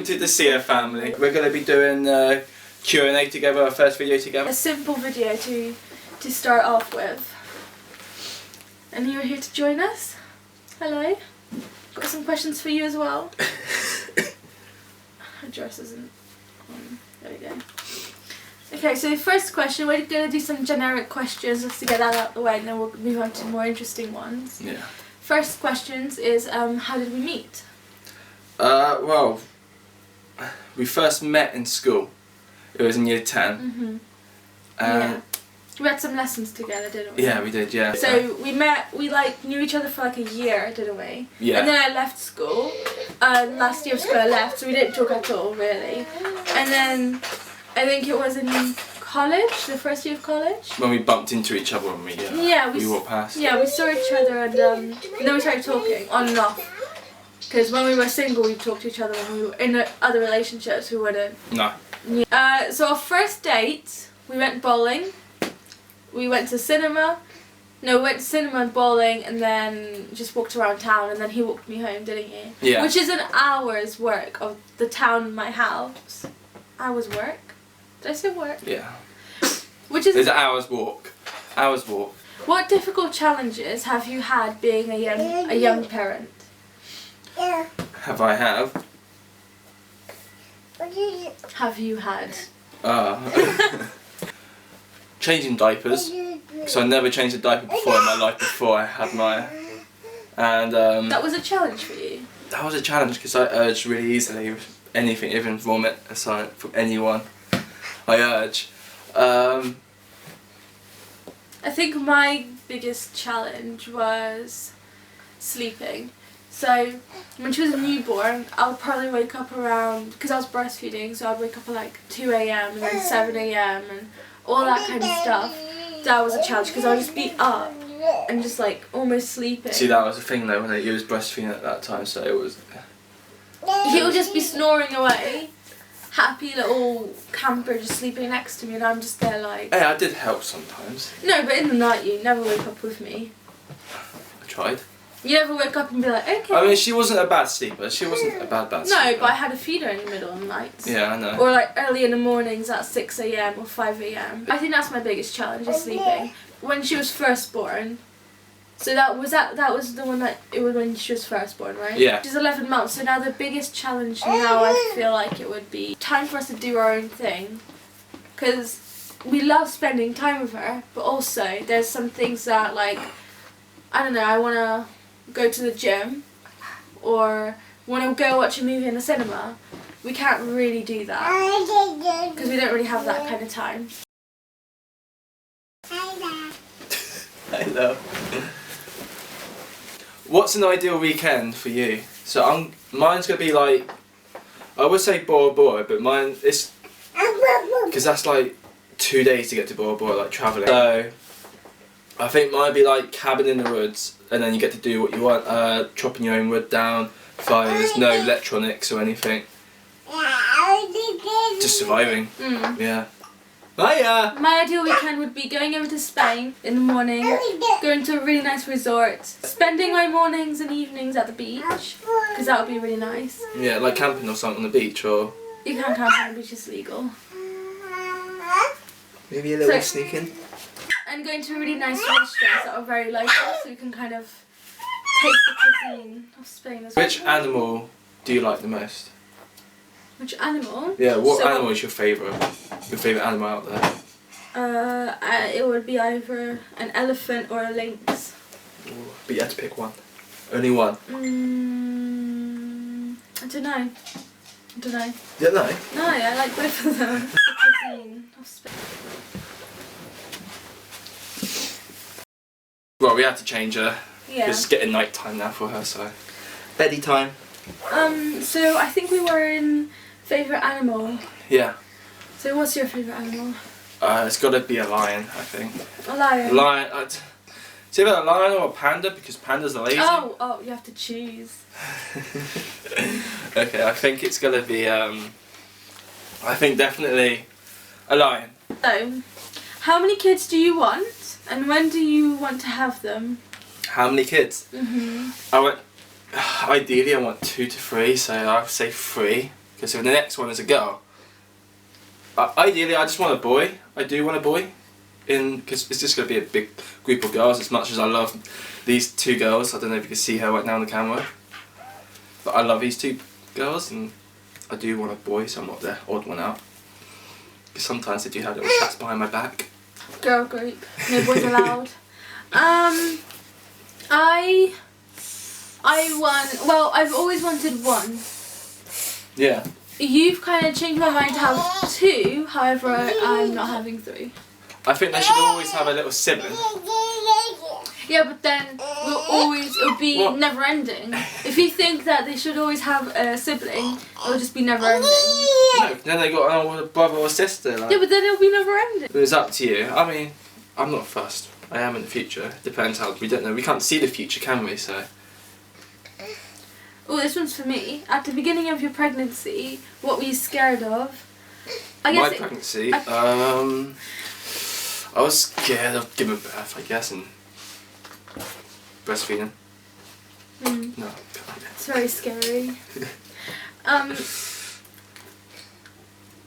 to the Sia family. We're going to be doing Q&A together, our first video together. A simple video to start off with. And you're here to join us. Hello. Got some questions for you as well. Her dress isn't on. There we go. Okay, so first question, we're going to do some generic questions just to get that out of the way, and then we'll move on to more interesting ones. Yeah. First questions is, how did we meet? Well, we first met in school. It was in year 10. Yeah. We had some lessons together, didn't we? Yeah, we did, yeah. So we met, we knew each other for like a year, didn't we? Yeah. And then I left school. Last year of school I left, so we didn't talk at all, really. And then I think it was in college, the first year of college. When we bumped into each other when we walked past. Yeah, we saw each other and then we started talking on and off. Because when we were single, we talked to each other. When we were in other relationships, we wouldn't. No. Yeah. So our first date, we went bowling. We went to cinema. No, we went to cinema and bowling, and then just walked around town, and then he walked me home, didn't he? Yeah. Which is an hour's work of the town and my house. Hour's work? Did I say work? Yeah. Which is... It's an hour's walk. Hour's walk. What difficult challenges have you had being a young parent? Have I have? Have you had? Changing diapers. So I never changed a diaper before in my life before I had my... And that was a challenge for you? That was a challenge because I urge really easily with anything, even vomit aside from anyone. I urge. I think my biggest challenge was sleeping. So when she was a newborn, I would probably wake up around, because I was breastfeeding, so I'd wake up at like 2 AM and then 7 AM and all that kind of stuff. That was a challenge because I would just be up and just like almost sleeping. See, that was the thing though, when he was breastfeeding at that time, so it was... He would just be snoring away, happy little camper just sleeping next to me, and I'm just there like... Hey, I did help sometimes. No, but in the night you never wake up with me. I tried. You never wake up and be like, okay. I mean, she wasn't a bad sleeper. She wasn't a bad sleeper. No, but I had a feeder in the middle of the night. Yeah, I know. Or like early in the mornings at 6 AM or 5 AM. I think that's my biggest challenge, is sleeping. When she was first born. So that was the one that, it was when she was first born, right? Yeah. She's 11 months, so now the biggest challenge now I feel like it would be time for us to do our own thing. Because we love spending time with her, but also there's some things that like, I don't know, I want to go to the gym or want to go watch a movie in the cinema. We can't really do that because we don't really have that kind of time. Hello. What's an ideal weekend for you? So mine's gonna be like, I would say Bora Bora, but mine is, because that's like 2 days to get to Bora Bora, like travelling. So I think mine would be like cabin in the woods, and then you get to do what you want, chopping your own wood down, fires, no electronics or anything. Just surviving. Yeah. Hiya! My ideal weekend would be going over to Spain in the morning, going to a really nice resort, spending my mornings and evenings at the beach, because that would be really nice. Yeah, like camping or something on the beach, or... You can't camp on the beach, it's legal. Maybe a little sneaking. And going to really nice restaurants that are very local, so you can kind of taste the cuisine of Spain as well. Which animal do you like the most? Which animal? Yeah, what animal is your favourite? Your favourite animal out there? It would be either an elephant or a lynx. Ooh, but you had to pick one. Only one. I don't know. You don't know? No, I like both of them. The cuisine of Spain. Well, we had to change her. Yeah. It's getting night time now for her, so... Beddy time. So I think we were in favourite animal. Yeah. So what's your favourite animal? It's got to be a lion, I think. A lion? Lion. It's either a lion or a panda, because pandas are lazy. Oh, you have to choose. Okay, I think it's going to be, I think definitely a lion. So, how many kids do you want, and when do you want to have them? How many kids? Ideally I want 2 to 3, so I would say 3. Because the next one is a girl. Ideally, I just want a boy. I do want a boy, because it's just going to be a big group of girls. As much as I love these two girls, I don't know if you can see her right now on the camera, but I love these two girls, and I do want a boy, so I'm not the odd one out. Because sometimes they do have little chats behind my back. Girl group. No boys allowed. I've always wanted one. Yeah. You've kind of changed my mind to have two, however, I'm not having three. I think they should always have a little sibling. Yeah, but then it'll be never ending. If you think that they should always have a sibling, it'll just be never ending. No, then they got an older brother or sister. Like. Yeah, but then it'll be never ending. But it's up to you. I mean, I'm not fussed. I am in the future. Depends how, we don't know. We can't see the future, can we? So. Oh, this one's for me. At the beginning of your pregnancy, what were you scared of? My pregnancy? I was scared of giving birth, I guess, and breastfeeding. No, it's very scary.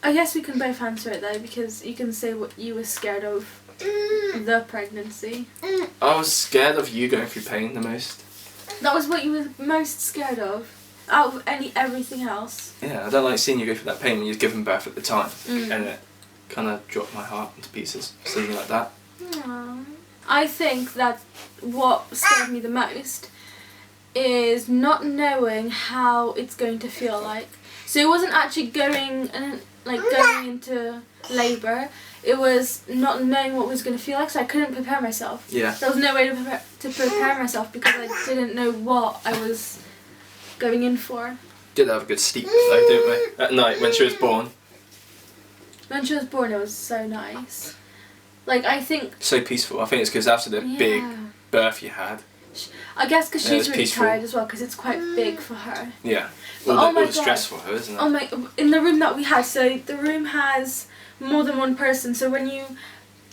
I guess we can both answer it though, because you can say what you were scared of the pregnancy. I was scared of you going through pain the most. That was what you were most scared of, out of everything else. Yeah, I don't like seeing you go through that pain when you're giving birth at the time, and it kind of dropped my heart into pieces, seeing you like that. Aww. I think that what scared me the most is not knowing how it's going to feel like. So it wasn't actually going into labour. It was not knowing what it was going to feel like, so I couldn't prepare myself. Yeah. There was no way to prepare myself because I didn't know what I was going in for. Did have a good sleep though, didn't we? At night when she was born. When she was born, it was so nice. Like, I think... So peaceful. I think it's because after the big birth you had. I guess because she's really peaceful. tired as well, because it's quite big for her. Yeah. But all the stress for her, isn't it? Oh my... In the room that we had, so the room has more than one person, so when you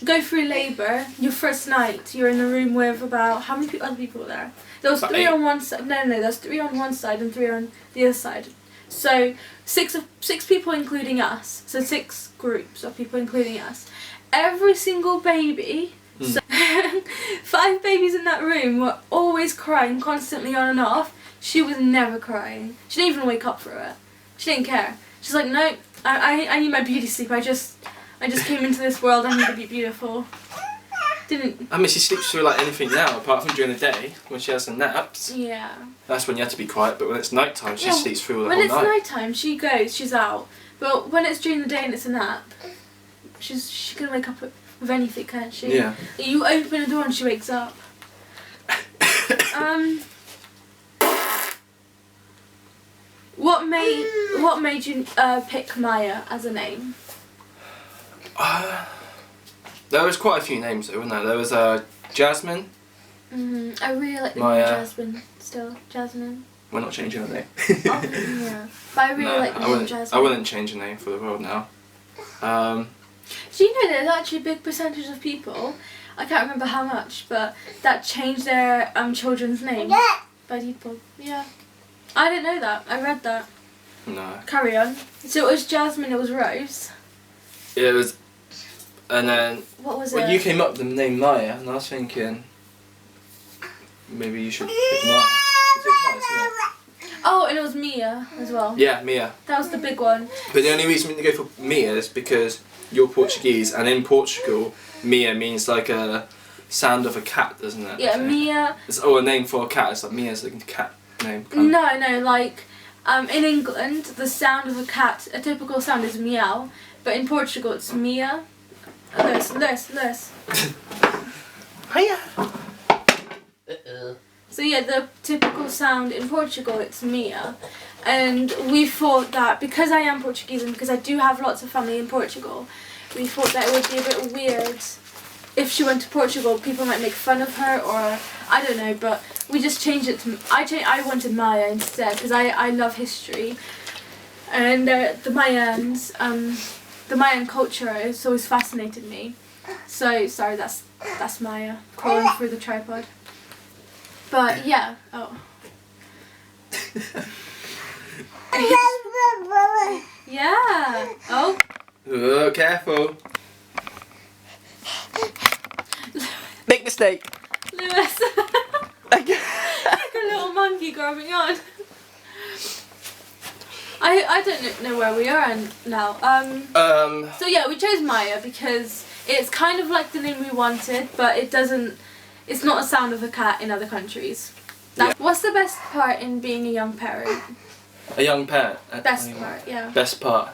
go through labour, your first night, you're in a room with about... How many other people were there? There was three on one side. No, there was 3 on one side and 3 on the other side. So six people including us. So 6 groups of people including us. Every single baby, so 5 babies in that room were always crying, constantly on and off. She was never crying. She didn't even wake up for it. She didn't care. She's like, no, I need my beauty sleep. I just came into this world. I need to be beautiful. Didn't. I mean, she sleeps through like anything now, apart from during the day when she has the naps. Yeah. That's when you have to be quiet. But when it's night time, she sleeps through the whole night. When it's night time, she goes. She's out. But when it's during the day and it's a nap, she can wake up with anything, can't she? Yeah. You open a door and she wakes up. What made you pick Maya as a name? There was quite a few names though, wasn't there? There was Jasmine. I really like the Maya. name Jasmine. Still, Jasmine. We're not changing her name. Oh, yeah. But I really like the name Jasmine. I wouldn't change a name for the world now. Do you know there's actually a big percentage of people, I can't remember how much, but that change their children's name by default. Yeah. I didn't know that. I read that. No. Carry on. So it was Jasmine, it was Rose. It was, and then. What was it? Well, you came up with the name Maya, and I was thinking maybe you should pick Maya. Is it nice, isn't it? Oh, and it was Mia as well. Yeah, Mia. That was the big one. But the only reason we go for Mia is because you're Portuguese, and in Portugal, Mia means like a sound of a cat, doesn't it? Yeah, Mia. It's a name for a cat. It's like Mia's a cat name. No, like in England, the sound of a cat, a typical sound is meow, but in Portugal it's Mia. Less. Hiya. So yeah, the typical sound in Portugal, it's Mia. And we thought that because I am Portuguese and because I do have lots of family in Portugal, we thought that it would be a bit weird if she went to Portugal. People might make fun of her, or I don't know, but we just changed it to... I wanted Maya instead because I love history. And the Mayan culture has always fascinated me. So, sorry, that's Maya crawling through the tripod. But yeah, Yeah. Oh. Oh, careful. Big mistake. Lewis. Like a little monkey grabbing on. I don't know where we are now. So yeah, we chose Maya because it's kind of like the name we wanted, but it's not a sound of a cat in other countries. Now, what's the best part in being a young parent? A young parent? Best part, yeah. Best part?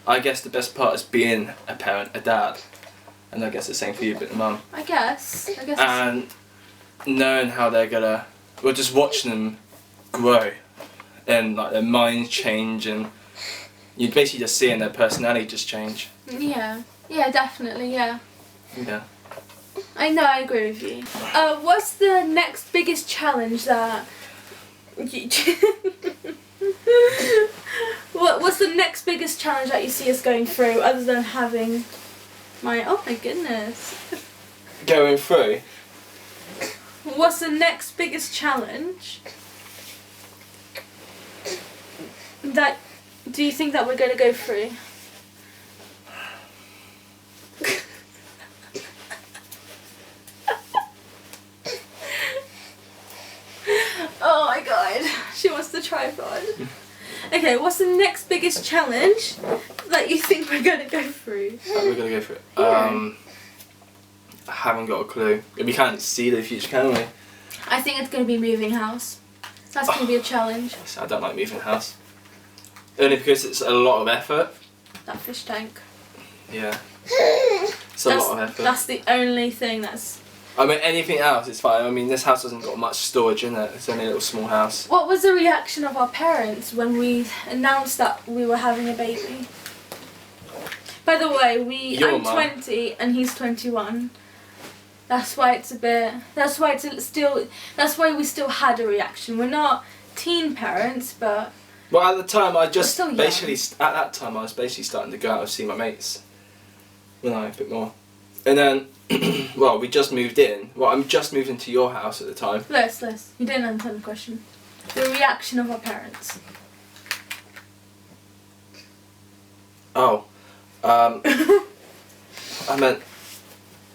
I guess the best part is being a parent, a dad. And I guess the same for you, but a mum. I guess. And knowing how they're gonna, well, just watching them grow and like their minds change, and you're basically just seeing their personality just change. Yeah, definitely, yeah. Yeah. I know, I agree with you. What's the next biggest challenge that what's the next biggest challenge that you see us going through other than having oh my goodness. Going through? What's the next biggest challenge that do you think that we're going to go through? Oh my god, she wants the tripod. Okay, what's the next biggest challenge that you think we're going to go through? That we're going to go through? Yeah. I haven't got a clue. We can't see the future, can we? I think it's going to be moving house. That's going to be a challenge. I don't like moving house. Only because it's a lot of effort. That fish tank. Yeah. It's a lot of effort. That's the only thing that's... I mean, anything else is fine. I mean, this house hasn't got much storage in it. It's only a little small house. What was the reaction of our parents when we announced that we were having a baby? By the way, I'm 20 and he's 21. That's why it's a bit... That's why we still had a reaction. We're not teen parents, but... Well, at the time, I was basically starting to go out and see my mates. When I a bit more. And then, well, we just moved in. Well, I'm just moved into your house at the time. Les, you didn't answer the question. The reaction of our parents. Oh. I meant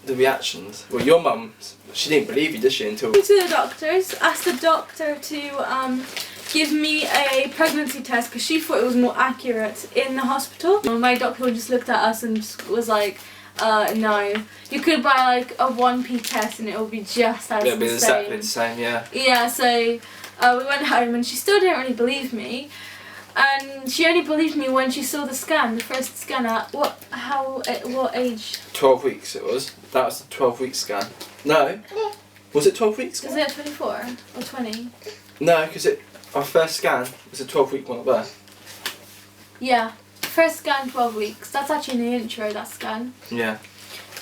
the reactions. Well, your mum, she didn't believe you, did she, until... To the doctors, asked the doctor to give me a pregnancy test because she thought it was more accurate in the hospital. My doctor just looked at us and just was like, no. You could buy like a 1p test and it will be just as It'll be the exactly the same, yeah. Yeah, so we went home and she still didn't really believe me. And she only believed me when she saw the scan, the first scan at what age? 12 weeks it was. That was the 12-week scan. No. Was it 12 weeks? Was it 24 or 20? No, because our first scan was a 12-week one at birth. Yeah. First scan 12 weeks. That's actually in the intro, that scan. Yeah.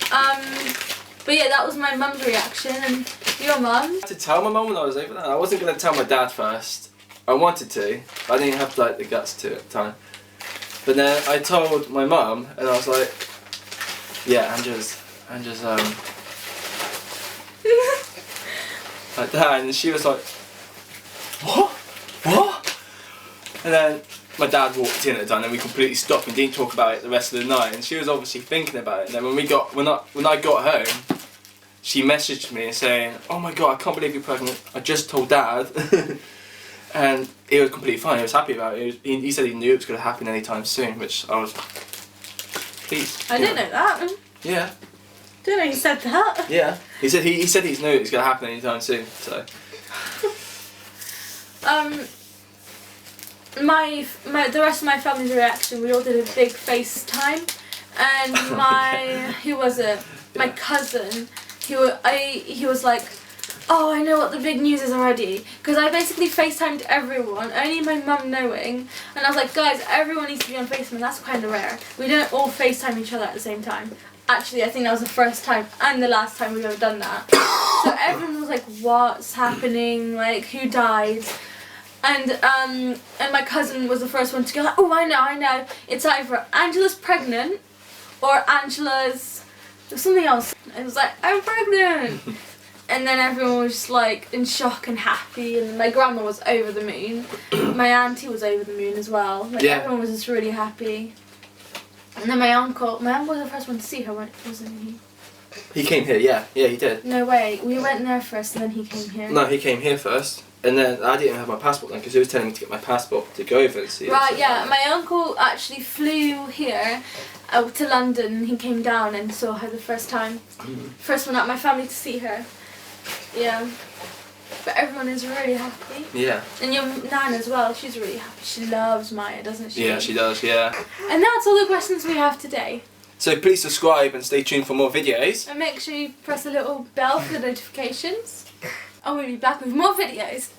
But yeah, that was my mum's reaction. And your mum? I had to tell my mum when I was over there. I wasn't going to tell my dad first. I wanted to, but I didn't have like the guts to at the time. But then I told my mum, and I was like, yeah, Angela's like that, and she was like, what? And then my dad walked in at the time, and we completely stopped and didn't talk about it the rest of the night. And she was obviously thinking about it. And then when I got home, she messaged me saying, "Oh my god, I can't believe you're pregnant. I just told Dad." And he was completely fine. He was happy about it. He said he knew it was going to happen anytime soon, which I was pleased. I didn't know that. Yeah. Didn't know he said that. Yeah. He said he knew it was going to happen anytime soon. So. The rest of my family's reaction, we all did a big FaceTime, and my cousin, he was like, oh, I know what the big news is already, because I basically FaceTimed everyone, only my mum knowing, and I was like, guys, everyone needs to be on FaceTime, that's kind of rare. We don't all FaceTime each other at the same time. Actually, I think that was the first time and the last time we've ever done that. So everyone was like, what's happening, like, who died? And my cousin was the first one to go like, oh, I know, it's either Angela's pregnant or Angela's something else. And it was like, I'm pregnant. And then everyone was just like in shock and happy, and my grandma was over the moon. My auntie was over the moon as well. Like everyone was just really happy. And then my uncle was the first one to see her, wasn't he? He came here, yeah, he did. No way, we went there first and then he came here. No, he came here first, and then I didn't even have my passport then because he was telling me to get my passport to go over and see her. Right, yeah, my uncle actually flew here to London, and he came down and saw her the first time. First one out of my family to see her. Yeah. But everyone is really happy. Yeah. And your nan as well, she's really happy. She loves Maya, doesn't she? Yeah, she does, yeah. And that's all the questions we have today. So please subscribe and stay tuned for more videos. And make sure you press the little bell for the notifications. And we'll be back with more videos.